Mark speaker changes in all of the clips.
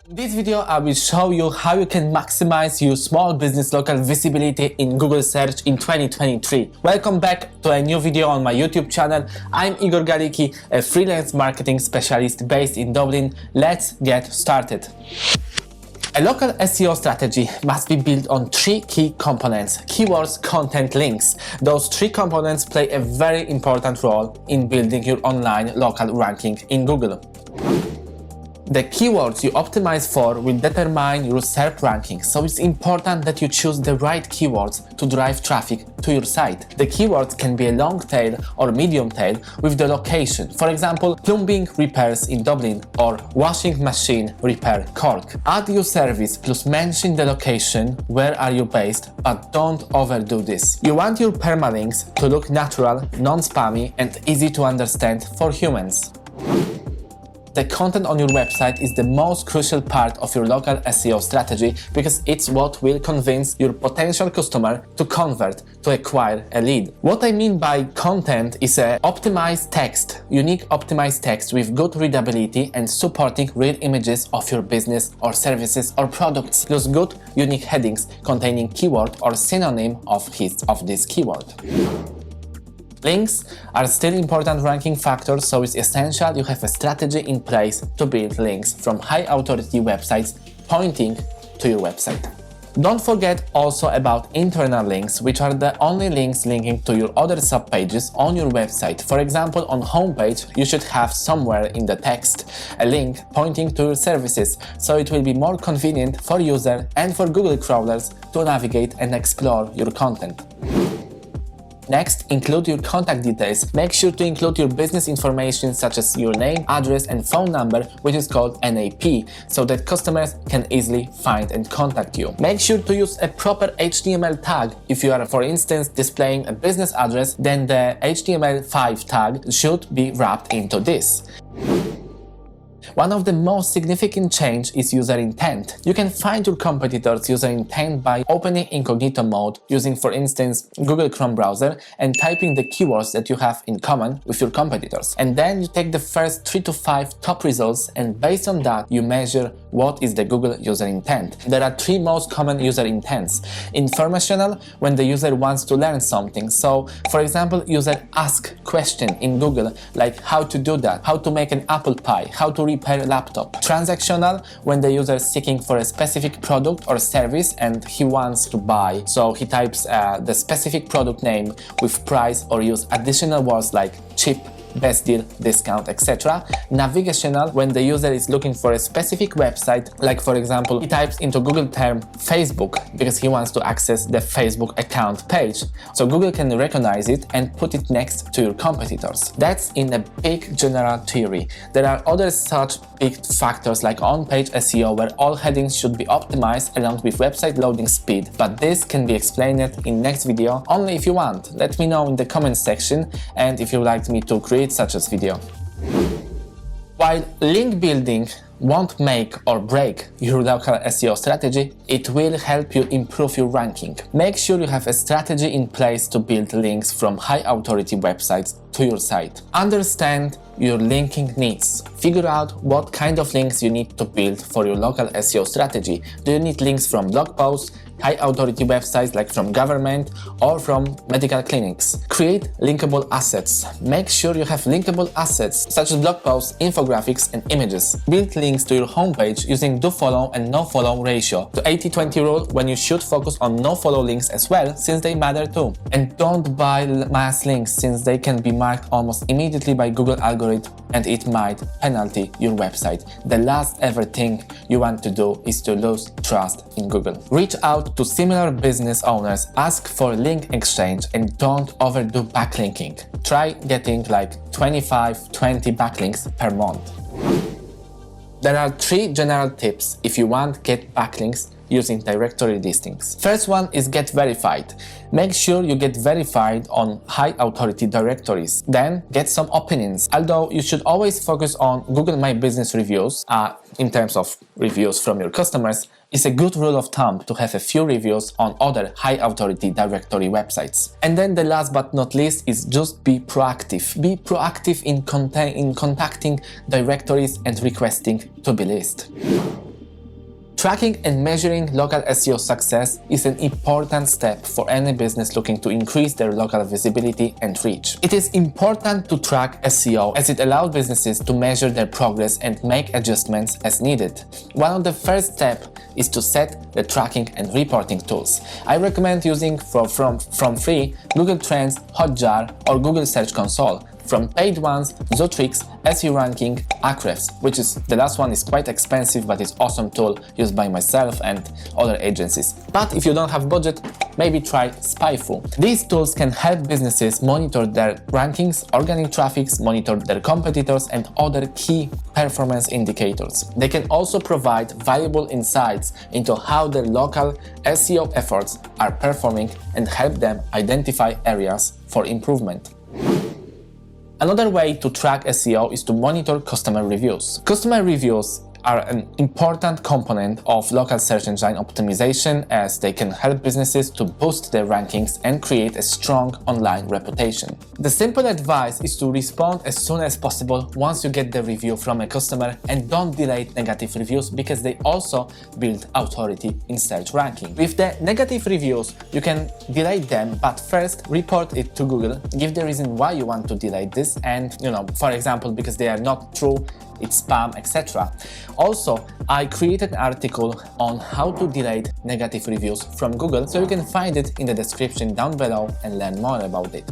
Speaker 1: In this video, I will show you how you can maximize your small business local visibility in Google search in 2023. Welcome back to a new video on my YouTube channel. I'm Galicki, a freelance marketing specialist based in Dublin. Let's get started. A local SEO strategy must be built on three key components: keywords, content, links. Those three components play a very important role in building your online local ranking in Google. The keywords you optimize for will determine your SERP ranking, so it's important that you choose the right keywords to drive traffic to your site. The keywords can be a long tail or medium tail with the location. For example, plumbing repairs in Dublin or washing machine repair Cork. Add your service plus mention the location, where are you based, but don't overdo this. You want your permalinks to look natural, non-spammy and easy to understand for humans. The content on your website is the most crucial part of your local SEO strategy because it's what will convince your potential customer to convert to acquire a lead. What I mean by content is a optimized text, unique optimized text with good readability and supporting real images of your business or services or products, plus good unique headings containing keyword or synonym of this keyword. Links are still important ranking factors, so it's essential you have a strategy in place to build links from high authority websites pointing to your website. Don't forget also about internal links, which are the only links linking to your other subpages on your website. For example, on homepage, you should have somewhere in the text a link pointing to your services, so it will be more convenient for user and for Google crawlers to navigate and explore your content. Next, include your contact details. Make sure to include your business information such as your name, address and phone number, which is called NAP, so that customers can easily find and contact you. Make sure to use a proper HTML tag. If you are, for instance, displaying a business address, then the HTML5 tag should be wrapped into this. One of the most significant change is user intent. You can find your competitors' user intent by opening incognito mode using, for instance, Google Chrome browser and typing the keywords that you have in common with your competitors. And then you take the first 3 to 5 top results and based on that you measure what is the Google user intent. There are 3 most common user intents. Informational, when the user wants to learn something. So, for example, user ask question in Google like how to do that, how to make an apple pie, how to repair a laptop. Transactional, when the user is seeking for a specific product or service and he wants to buy, so he types the specific product name with price or use additional words like cheap, best deal, discount, etc. Navigational, when the user is looking for a specific website, like for example, he types into Google term Facebook because he wants to access the Facebook account page. So Google can recognize it and put it next to your competitors. That's in a big general theory. There are other such big factors like on-page SEO, where all headings should be optimized along with website loading speed, but this can be explained in next video only if you want. Let me know in the comments section and if you'd like me to create such a video. While link building won't make or break your local SEO strategy, it will help you improve your ranking. Make sure you have a strategy in place to build links from high authority websites to your site. Understand your linking needs. Figure out what kind of links you need to build for your local SEO strategy. Do you need links from blog posts, high authority websites like from government or from medical clinics? Create linkable assets. Make sure you have linkable assets such as blog posts, infographics and images. Build links to your homepage using do follow and no follow ratio. The 80-20 rule, when you should focus on no follow links as well, since they matter too. And don't buy mass links, since they can be marked almost immediately by Google algorithm and it might penalty your website. The last ever thing you want to do is to lose trust in Google. Reach out to similar business owners, ask for link exchange and don't overdo backlinking. Try getting like 25-20 backlinks per month. There are 3 general tips if you want to get backlinks using directory listings. First one is get verified. Make sure you get verified on high authority directories. Then get some opinions. Although you should always focus on Google My Business reviews in terms of reviews from your customers, it's a good rule of thumb to have a few reviews on other high authority directory websites. And then the last but not least is just be proactive. Be proactive in contacting directories and requesting to be listed. Tracking and measuring local SEO success is an important step for any business looking to increase their local visibility and reach. It is important to track SEO as it allows businesses to measure their progress and make adjustments as needed. One of the first steps is to set the tracking and reporting tools. I recommend using from free Google Trends, Hotjar or Google Search Console. From paid ones, Zotrix, SEO Ranking, Ahrefs, which is the last one is quite expensive but it's awesome tool used by myself and other agencies. But if you don't have budget, maybe try Spyfu. These tools can help businesses monitor their rankings, organic traffic, monitor their competitors and other key performance indicators. They can also provide valuable insights into how their local SEO efforts are performing and help them identify areas for improvement. Another way to track SEO is to monitor customer reviews. Customer reviews are an important component of local search engine optimization as they can help businesses to boost their rankings and create a strong online reputation. The simple advice is to respond as soon as possible once you get the review from a customer and don't delete negative reviews because they also build authority in search ranking. With the negative reviews, you can delete them, but first report it to Google, give the reason why you want to delete this and, for example, because they are not true, it's spam, etc. Also, I created an article on how to delete negative reviews from Google, so you can find it in the description down below and learn more about it.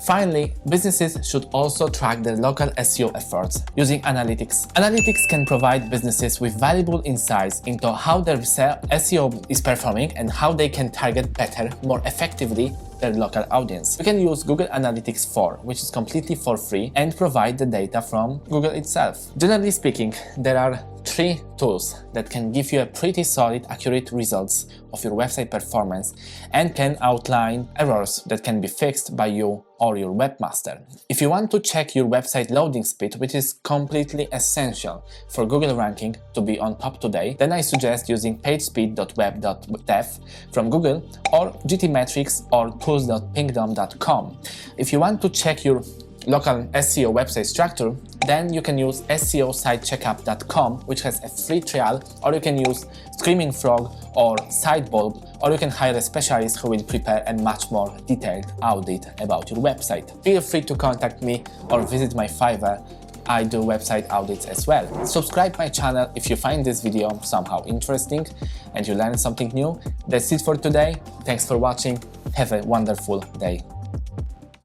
Speaker 1: Finally, businesses should also track their local SEO efforts using analytics. Analytics can provide businesses with valuable insights into how their SEO is performing and how they can target better, more effectively their local audience. You can use Google Analytics 4, which is completely for free, and provide the data from Google itself. Generally speaking, there are 3 tools that can give you a pretty solid, accurate results of your website performance and can outline errors that can be fixed by you or your webmaster. If you want to check your website loading speed, which is completely essential for Google ranking to be on top today, then I suggest using pagespeed.web.dev from Google or GTmetrix or tools.pingdom.com. If you want to check your local SEO website structure, then you can use SEOsitecheckup.com, which has a free trial, or you can use Screaming Frog or Sidebulb, or you can hire a specialist who will prepare a much more detailed audit about your website. Feel free to contact me or visit my Fiverr. I do website audits as well. Subscribe my channel if you find this video somehow interesting and you learned something new. That's it for today. Thanks for watching. Have a wonderful day.